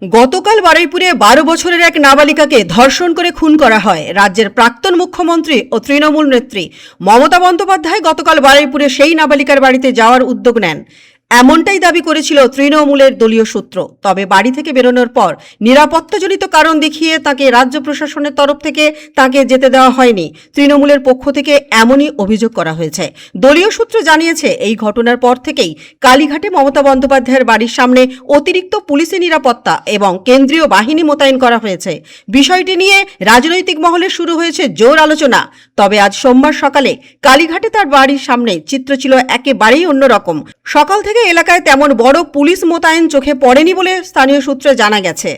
গতকাল বারুইপুরে 12 বছরের এক নাবালিকাকে ধর্ষণ করে খুন করা হয়। রাজ্যের প্রাক্তন মুখ্যমন্ত্রী ও তৃণমূল নেত্রী মমতা বন্দ্যোপাধ্যায় গতকাল বারুইপুরে সেই নাবালিকার বাড়িতে যাওয়ার উদ্যোগ নেন। এমনটাই দাবি করেছিল তৃণমূলের দলীয় সূত্র। তবে বাড়ি থেকে বেরোনোর পর নিরাপত্তাজনিত কারণ দেখিয়ে তাকে রাজ্য প্রশাসনের তরফ থেকে তাকে যেতে দেওয়া হয়নি। তৃণমূলের পক্ষ থেকে এমনই অভিযোগ করা হয়েছে। দলীয় সূত্র জানিয়েছে, এই ঘটনার পর থেকেই কালীঘাটে মমতা বন্দ্যোপাধ্যায়ের বাড়ির সামনে অতিরিক্ত পুলিশি নিরাপত্তা এবং কেন্দ্রীয় বাহিনী মোতায়েন করা হয়েছে। বিষয়টি নিয়ে রাজনৈতিক মহলে শুরু হয়েছে জোর আলোচনা। তবে আজ সোমবার সকালে কালীঘাটে তার বাড়ির সামনে চিত্র ছিল একেবারেই অন্যরকম। সকাল থেকে এলাকায় তেমন বড় পুলিশ মোতায়েন চোখে পড়েনি বলে স্থানীয় সূত্রে জানা গেছে।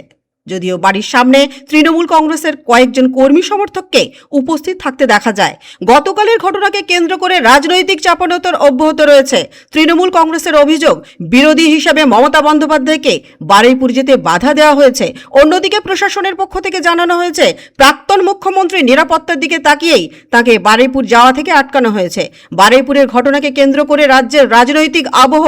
যদিও বাড়ির সামনে তৃণমূল কংগ্রেসের কয়েকজন কর্মী সমর্থককে উপস্থিত থাকতে দেখা যায়। গতকালের ঘটনাকে কেন্দ্র করে রাজনৈতিক চাপানোতর অব্যাহত রয়েছে। তৃণমূল কংগ্রেসের অভিযোগ, বিরোধী হিসেবে মমতা বন্দ্যোপাধ্যায়কে বারুইপুর যেতে বাধা দেওয়া হয়েছে। অন্যদিকে প্রশাসনের পক্ষ থেকে জানানো হয়েছে, প্রাক্তন মুখ্যমন্ত্রী নিরাপত্তার দিকে তাকিয়েই তাকে বারুইপুর যাওয়া থেকে আটকানো হয়েছে। বারুইপুরের ঘটনাকে কেন্দ্র করে রাজ্যের রাজনৈতিক আবহ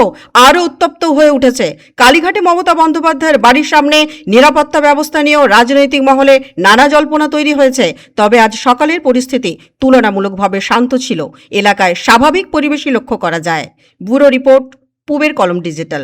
আরও উত্তপ্ত হয়ে উঠেছে। কালীঘাটে মমতা বন্দ্যোপাধ্যায়ের বাড়ির সামনে নিরাপত্তা ব্যবস্থা নিয়েও রাজনৈতিক মহলে নানা জল্পনা তৈরি হয়েছে। তবে আজ সকালের পরিস্থিতি তুলনামূলকভাবে শান্ত ছিল। এলাকায় স্বাভাবিক পরিবেশই লক্ষ্য করা যায়। ব্যুরো রিপোর্ট, পূবের কলম ডিজিটাল।